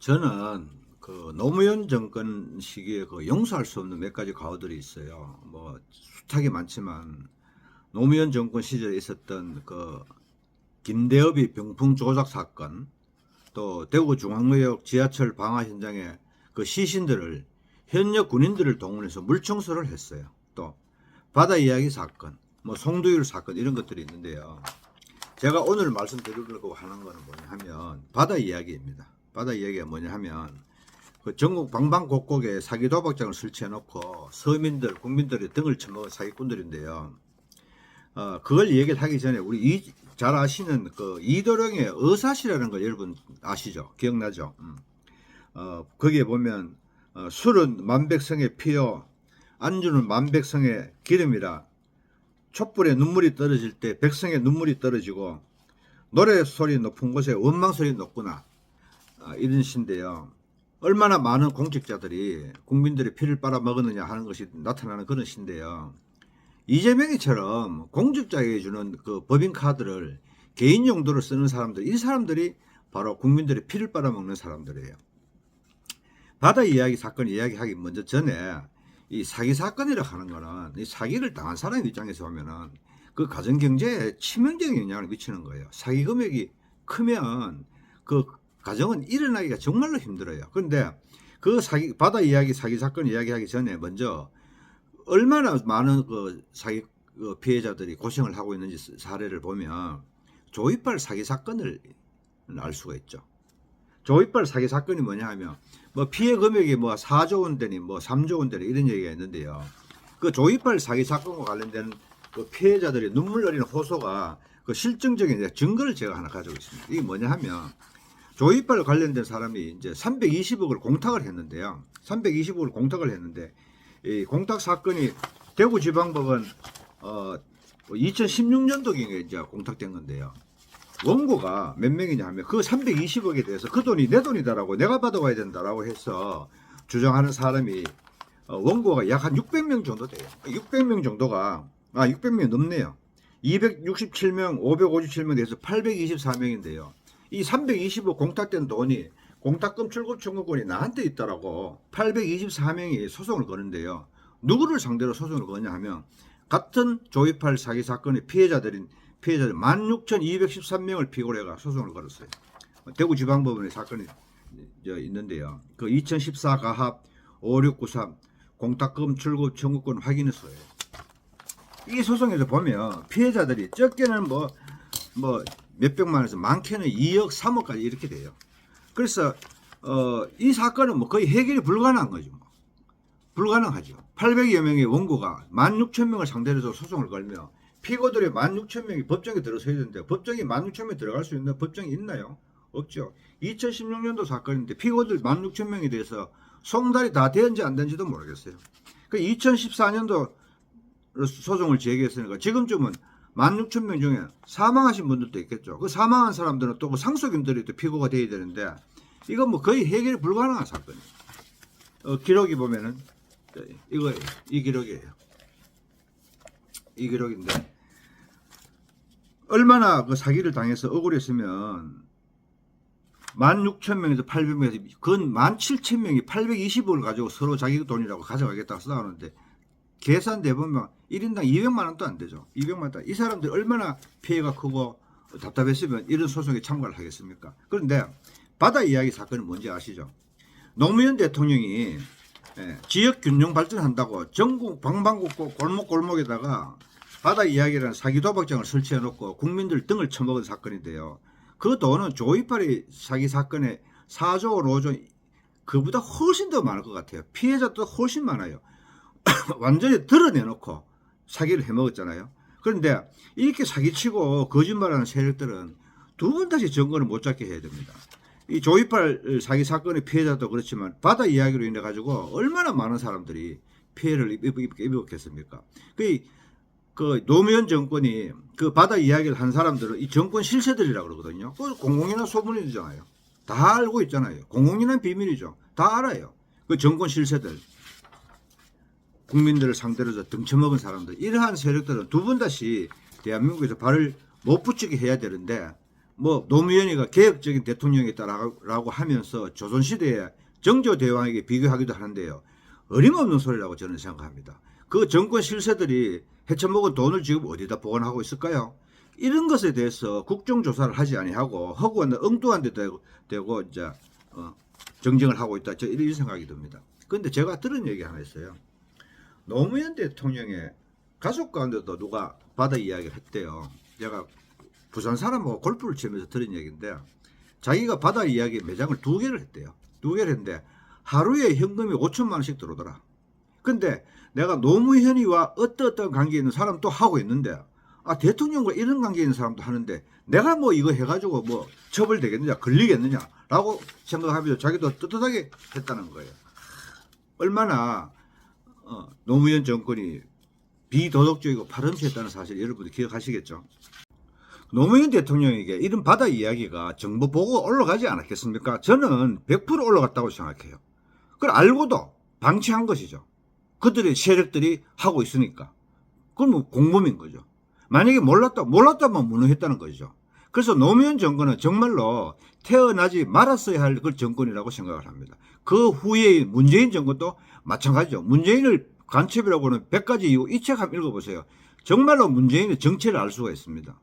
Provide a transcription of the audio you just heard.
저는 그 노무현 정권 시기에 그 용서할 수 없는 몇 가지 과오들이 있어요. 뭐 숱하게 많지만 노무현 정권 시절에 있었던 그 김대엽이 병풍 조작 사건, 또 대구 중앙구역 지하철 방화 현장에 그 시신들을 현역 군인들을 동원해서 물청소를 했어요. 또 바다 이야기 사건, 뭐 송두율 사건 이런 것들이 있는데요. 제가 오늘 말씀드리려고 하는 거는 뭐냐 하면 바다 이야기입니다. 바다 이야기가 뭐냐 하면 그 전국 방방곡곡에 사기 도박장을 설치해 놓고 서민들, 국민들의 등을 쳐먹은 사기꾼들인데요. 그걸 얘기를 하기 전에 우리 잘 아시는 그 이도령의 어사시라는 걸 여러분 아시죠? 기억나죠? 거기에 보면 술은 만백성의 피요, 안주는 만백성의 기름이라 촛불에 눈물이 떨어질 때 백성의 눈물이 떨어지고 노래소리 높은 곳에 원망소리 높구나, 이런 시인데요. 얼마나 많은 공직자들이 국민들의 피를 빨아먹었느냐 하는 것이 나타나는 그런 시인데요. 이재명이처럼 공직자에게 주는 그 법인카드를 개인 용도로 쓰는 사람들, 이 사람들이 바로 국민들의 피를 빨아먹는 사람들이에요. 바다 이야기 사건 이야기하기 먼저 전에 이 사기 사건이라고 하는 거는 이 사기를 당한 사람 입장에서 보면은 그 가정경제에 치명적인 영향을 미치는 거예요. 사기 금액이 크면 그 가정은 일어나기가 정말로 힘들어요. 그런데 그 바다 이야기 사기 사건 이야기하기 전에 먼저 얼마나 많은 그 사기 피해자들이 고생을 하고 있는지 사례를 보면 조이팔 사기 사건을 알 수가 있죠. 조이팔 사기 사건이 뭐냐 하면 뭐 피해 금액이 뭐 4조 원대니 뭐 3조 원대니 이런 얘기가 있는데요. 그 조이팔 사기 사건과 관련된 그 피해자들의 눈물 어리는 호소가 그 실증적인 증거를 제가 하나 가지고 있습니다. 이게 뭐냐 하면 조이팔 관련된 사람이 이제 320억을 공탁을 했는데요. 320억을 공탁을 했는데 이 공탁 사건이 대구지방법원 2016년도경에 이제 공탁된 건데요. 원고가 몇 명이냐 하면 그 320억에 대해서 그 돈이 내 돈이다라고 내가 받아와야 된다라고 해서 주장하는 사람이 원고가 약 한 600명 정도 돼요. 600명 정도가 600명이 넘네요. 267명, 557명 돼서 824명인데요. 이 320억 공탁된 돈이 공탁금 출금 청구권이 나한테 있다라고 824명이 소송을 거는데요. 누구를 상대로 소송을 거냐 하면 같은 조이팔 사기 사건의 피해자들 16,213명을 피고로 해가 소송을 걸었어요. 대구지방법원의 사건이 있는데요. 그 2014 가합 5693 공탁금 출금 청구권 확인서예요. 이 소송에서 보면 피해자들이 적게는 뭐 몇백만에서 많게는 2억, 3억까지 이렇게 돼요. 그래서 이 사건은 뭐 거의 해결이 불가능한 거죠. 불가능하죠. 800여 명의 원고가 16,000명을 상대로 해서 소송을 걸며 피고들의 16,000명이 법정에 들어서야 되는데 법정에 16,000명이 들어갈 수 있는 법정이 있나요? 없죠. 2016년도 사건인데 피고들 16,000명에 대해서 송달이 다 되는지 안 되는지도 모르겠어요. 그 2014년도 소송을 제기했으니까 지금쯤은 16,000명 중에 사망하신 분들도 있겠죠. 그 사망한 사람들은 또 그 상속인들이 또 피고가 돼야 되는데 이건 뭐 거의 해결이 불가능한 사건이에요. 기록이 보면은 이 기록이에요. 이 기록인데 얼마나 그 사기를 당해서 억울했으면 16,000명에서 800명에서 근 17,000명이 820억을 가지고 서로 자기 돈이라고 가져가겠다고 싸우는데 계산돼 보면 1인당 200만 원도 안 되죠. 200만 원. 이 사람들이 얼마나 피해가 크고 답답했으면 이런 소송에 참가를 하겠습니까? 그런데 바다 이야기 사건은 뭔지 아시죠? 노무현 대통령이 지역 균형 발전한다고 전국 방방곡곡 골목골목에다가 바다 이야기라는 사기 도박장을 설치해 놓고 국민들 등을 쳐먹은 사건인데요. 그 돈은 조이팔이 사기 사건의 4조 5조 그보다 훨씬 더 많을 것 같아요. 피해자도 훨씬 많아요. 완전히 드러내놓고 사기를 해먹었잖아요. 그런데 이렇게 사기치고 거짓말하는 세력들은 두 번 다시 증거를 못 잡게 해야 됩니다. 이 조이팔 사기 사건의 피해자도 그렇지만 바다 이야기로 인해 가지고 얼마나 많은 사람들이 피해를 입었겠습니까? 그 노무현 정권이 그 바다 이야기를 한 사람들은 이 정권 실세들이라고 그러거든요. 그 공공연한 소문이잖아요. 다 알고 있잖아요. 공공연한 비밀이죠. 다 알아요. 그 정권 실세들. 국민들을 상대로 등쳐먹은 사람들, 이러한 세력들은 두 번 다시 대한민국에서 발을 못 붙이게 해야 되는데 뭐 노무현이가 개혁적인 대통령이다라고 하면서 조선시대에 정조대왕에게 비교하기도 하는데요. 어림없는 소리라고 저는 생각합니다. 그 정권 실세들이 헤쳐먹은 돈을 지금 어디다 보관하고 있을까요? 이런 것에 대해서 국정조사를 하지 아니하고 허구한 엉뚱한 데 대고 이제 정쟁을 하고 있다. 저 이런 생각이 듭니다. 그런데 제가 들은 얘기 하나 있어요. 노무현 대통령의 가족 가운데도 누가 바다 이야기를 했대요. 제가 부산 사람하고 골프를 치면서 들은 얘기인데 자기가 바다 이야기 매장을 2개를 했대요. 2개를 했는데 하루에 현금이 5천만 원씩 들어오더라. 근데 내가 노무현이와 어떤 관계에 있는 사람도 하고 있는데 대통령과 이런 관계에 있는 사람도 하는데 내가 뭐 이거 해가지고 뭐 처벌되겠느냐 걸리겠느냐 라고 생각하면서 자기도 떳떳하게 했다는 거예요. 얼마나 노무현 정권이 비도덕적이고 파렴치했다는 사실 여러분들 기억하시겠죠. 노무현 대통령에게 이런 바다 이야기가 정보 보고 올라가지 않았겠습니까? 저는 100% 올라갔다고 생각해요. 그걸 알고도 방치한 것이죠. 그들의 세력들이 하고 있으니까. 그건 뭐 공범인 거죠. 만약에 몰랐다면 무능했다는 거죠. 그래서 노무현 정권은 정말로 태어나지 말았어야 할 그 정권이라고 생각을 합니다. 그 후에 문재인 정권도 마찬가지죠. 문재인을 간첩이라고 하는 100가지 이유 이 책 한번 읽어보세요. 정말로 문재인의 정체를 알 수가 있습니다.